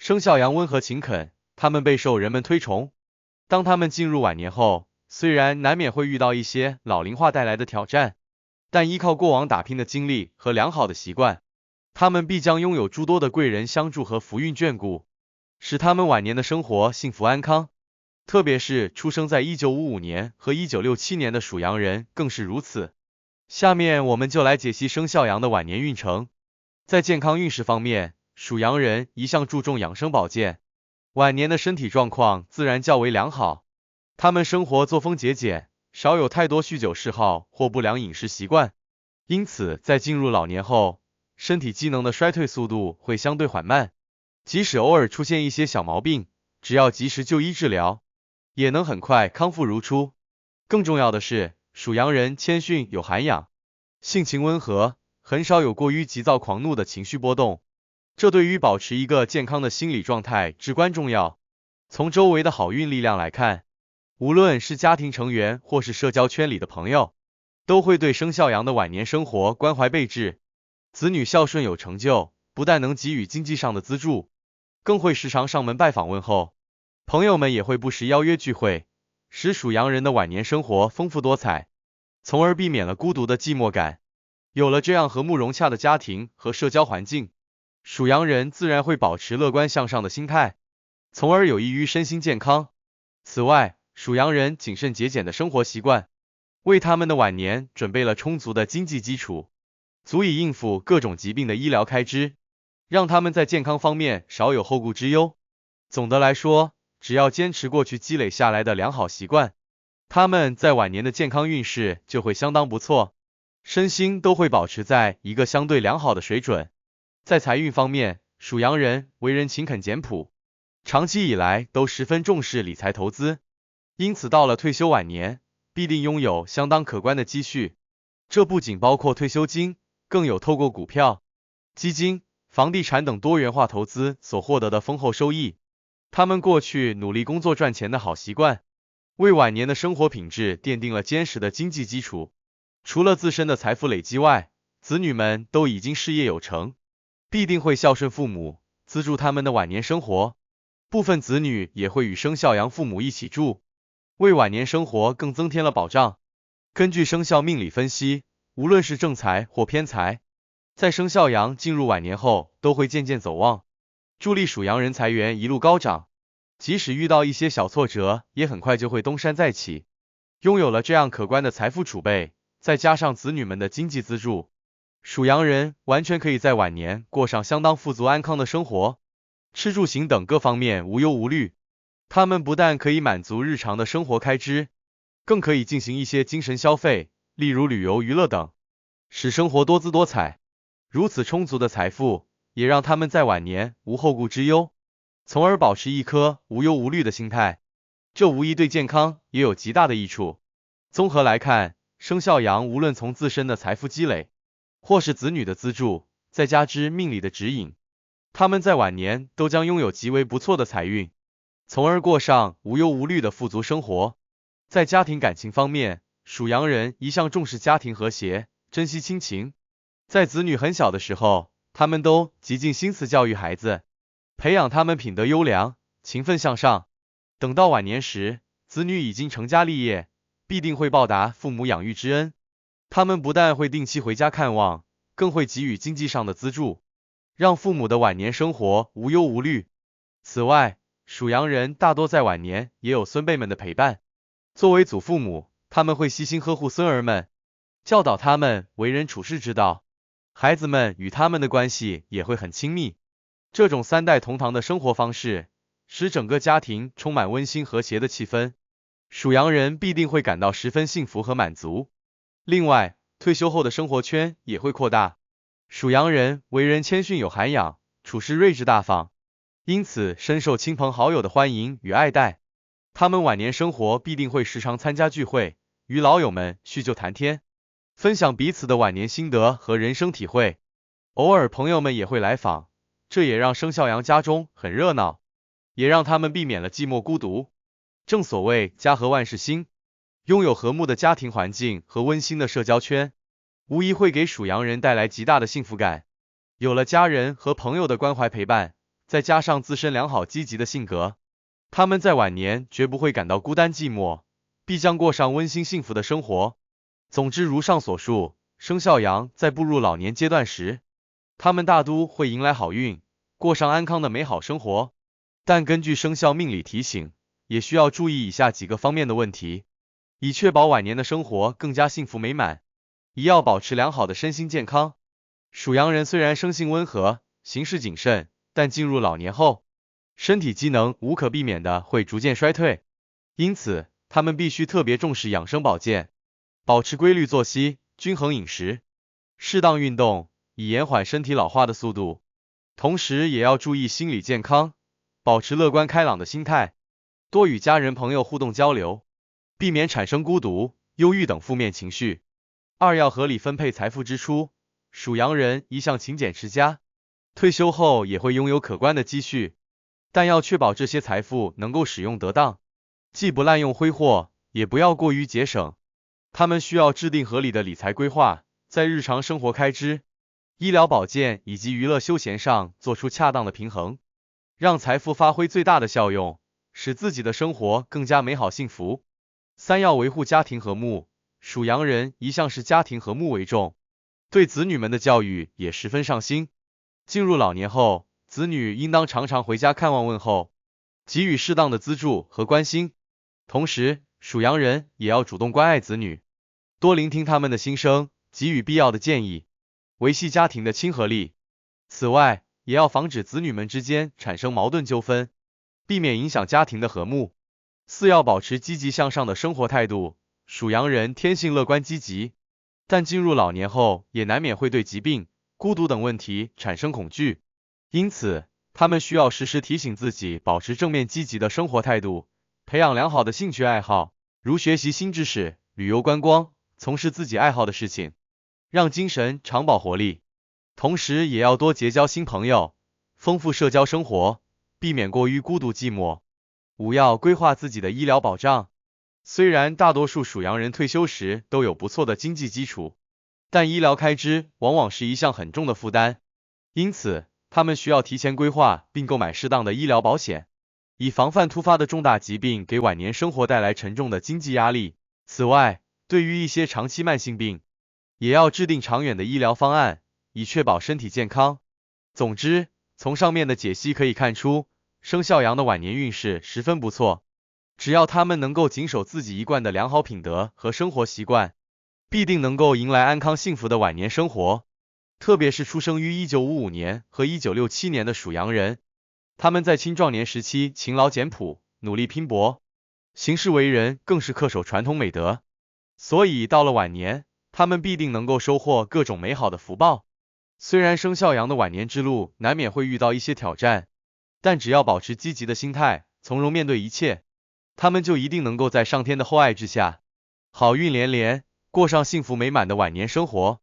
生肖羊温和勤恳，他们备受人们推崇。当他们进入晚年后，虽然难免会遇到一些老龄化带来的挑战，但依靠过往打拼的经历和良好的习惯，他们必将拥有诸多的贵人相助和福运眷顾，使他们晚年的生活幸福安康。特别是出生在1955年和1967年的属羊人更是如此。下面我们就来解析生肖羊的晚年运程。在健康运势方面，属羊人一向注重养生保健，晚年的身体状况自然较为良好。他们生活作风节俭，少有太多酗酒嗜好或不良饮食习惯，因此在进入老年后，身体机能的衰退速度会相对缓慢。即使偶尔出现一些小毛病，只要及时就医治疗，也能很快康复如初。更重要的是，属羊人谦逊有涵养，性情温和，很少有过于急躁狂怒的情绪波动，这对于保持一个健康的心理状态至关重要。从周围的好运力量来看，无论是家庭成员或是社交圈里的朋友，都会对生肖羊的晚年生活关怀备至。子女孝顺有成就，不但能给予经济上的资助，更会时常上门拜访问候。朋友们也会不时邀约聚会，使属羊人的晚年生活丰富多彩，从而避免了孤独的寂寞感。有了这样和睦融洽的家庭和社交环境，属羊人自然会保持乐观向上的心态，从而有益于身心健康。此外，属羊人谨慎节俭的生活习惯，为他们的晚年准备了充足的经济基础，足以应付各种疾病的医疗开支，让他们在健康方面少有后顾之忧。总的来说，只要坚持过去积累下来的良好习惯，他们在晚年的健康运势就会相当不错，身心都会保持在一个相对良好的水准。在财运方面，属羊人为人勤恳简朴，长期以来都十分重视理财投资，因此到了退休晚年，必定拥有相当可观的积蓄。这不仅包括退休金，更有透过股票、基金、房地产等多元化投资所获得的丰厚收益。他们过去努力工作赚钱的好习惯，为晚年的生活品质奠定了坚实的经济基础。除了自身的财富累积外，子女们都已经事业有成，必定会孝顺父母，资助他们的晚年生活。部分子女也会与生肖羊父母一起住，为晚年生活更增添了保障。根据生肖命理分析，无论是正财或偏财，在生肖羊进入晚年后都会渐渐走旺，助力属羊人财源一路高涨。即使遇到一些小挫折，也很快就会东山再起。拥有了这样可观的财富储备，再加上子女们的经济资助，属羊人完全可以在晚年过上相当富足安康的生活，吃住行等各方面无忧无虑。他们不但可以满足日常的生活开支，更可以进行一些精神消费，例如旅游娱乐等，使生活多姿多彩。如此充足的财富，也让他们在晚年无后顾之忧，从而保持一颗无忧无虑的心态，这无疑对健康也有极大的益处。综合来看，生肖羊无论从自身的财富积累，或是子女的资助，再加之命理的指引，他们在晚年都将拥有极为不错的财运，从而过上无忧无虑的富足生活。在家庭感情方面，属羊人一向重视家庭和谐，珍惜亲情。在子女很小的时候，他们都极尽心思教育孩子，培养他们品德优良，勤奋向上。等到晚年时，子女已经成家立业，必定会报答父母养育之恩。他们不但会定期回家看望，更会给予经济上的资助，让父母的晚年生活无忧无虑。此外，属羊人大多在晚年也有孙辈们的陪伴。作为祖父母，他们会悉心呵护孙儿们，教导他们为人处事之道。孩子们与他们的关系也会很亲密。这种三代同堂的生活方式，使整个家庭充满温馨和谐的气氛，属羊人必定会感到十分幸福和满足。另外，退休后的生活圈也会扩大。属羊人为人谦逊有涵养，处事睿智大方，因此深受亲朋好友的欢迎与爱戴。他们晚年生活必定会时常参加聚会，与老友们叙旧谈天，分享彼此的晚年心得和人生体会。偶尔朋友们也会来访，这也让生肖羊家中很热闹，也让他们避免了寂寞孤独。正所谓家和万事兴，拥有和睦的家庭环境和温馨的社交圈，无疑会给属羊人带来极大的幸福感。有了家人和朋友的关怀陪伴，再加上自身良好积极的性格，他们在晚年绝不会感到孤单寂寞，必将过上温馨幸福的生活。总之，如上所述，生肖羊在步入老年阶段时，他们大都会迎来好运，过上安康的美好生活。但根据生肖命理提醒，也需要注意以下几个方面的问题，以确保晚年的生活更加幸福美满。一要保持良好的身心健康。属羊人虽然生性温和，行事谨慎，但进入老年后，身体机能无可避免的会逐渐衰退，因此他们必须特别重视养生保健，保持规律作息，均衡饮食，适当运动，以延缓身体老化的速度。同时也要注意心理健康，保持乐观开朗的心态，多与家人朋友互动交流，避免产生孤独、忧郁等负面情绪。二要合理分配财富支出。属羊人一向勤俭持家，退休后也会拥有可观的积蓄，但要确保这些财富能够使用得当，既不滥用挥霍，也不要过于节省。他们需要制定合理的理财规划，在日常生活开支、医疗保健以及娱乐休闲上做出恰当的平衡，让财富发挥最大的效用，使自己的生活更加美好幸福。三要维护家庭和睦。属羊人一向是家庭和睦为重，对子女们的教育也十分上心。进入老年后，子女应当常常回家看望问候，给予适当的资助和关心。同时，属羊人也要主动关爱子女，多聆听他们的心声，给予必要的建议，维系家庭的亲和力。此外，也要防止子女们之间产生矛盾纠纷，避免影响家庭的和睦。四要保持积极向上的生活态度。属羊人天性乐观积极，但进入老年后也难免会对疾病、孤独等问题产生恐惧，因此他们需要时时提醒自己保持正面积极的生活态度，培养良好的兴趣爱好，如学习新知识、旅游观光，从事自己爱好的事情，让精神常保活力。同时也要多结交新朋友，丰富社交生活，避免过于孤独寂寞。五要规划自己的医疗保障。虽然大多数属羊人退休时都有不错的经济基础，但医疗开支往往是一项很重的负担，因此他们需要提前规划并购买适当的医疗保险，以防范突发的重大疾病给晚年生活带来沉重的经济压力。此外，对于一些长期慢性病，也要制定长远的医疗方案，以确保身体健康。总之，从上面的解析可以看出，生肖羊的晚年运势十分不错。只要他们能够谨守自己一贯的良好品德和生活习惯，必定能够迎来安康幸福的晚年生活。特别是出生于1955年和1967年的属羊人，他们在青壮年时期勤劳简朴，努力拼搏，行事为人更是恪守传统美德，所以到了晚年，他们必定能够收获各种美好的福报。虽然生肖羊的晚年之路难免会遇到一些挑战，但只要保持积极的心态，从容面对一切，他们就一定能够在上天的厚爱之下，好运连连，过上幸福美满的晚年生活。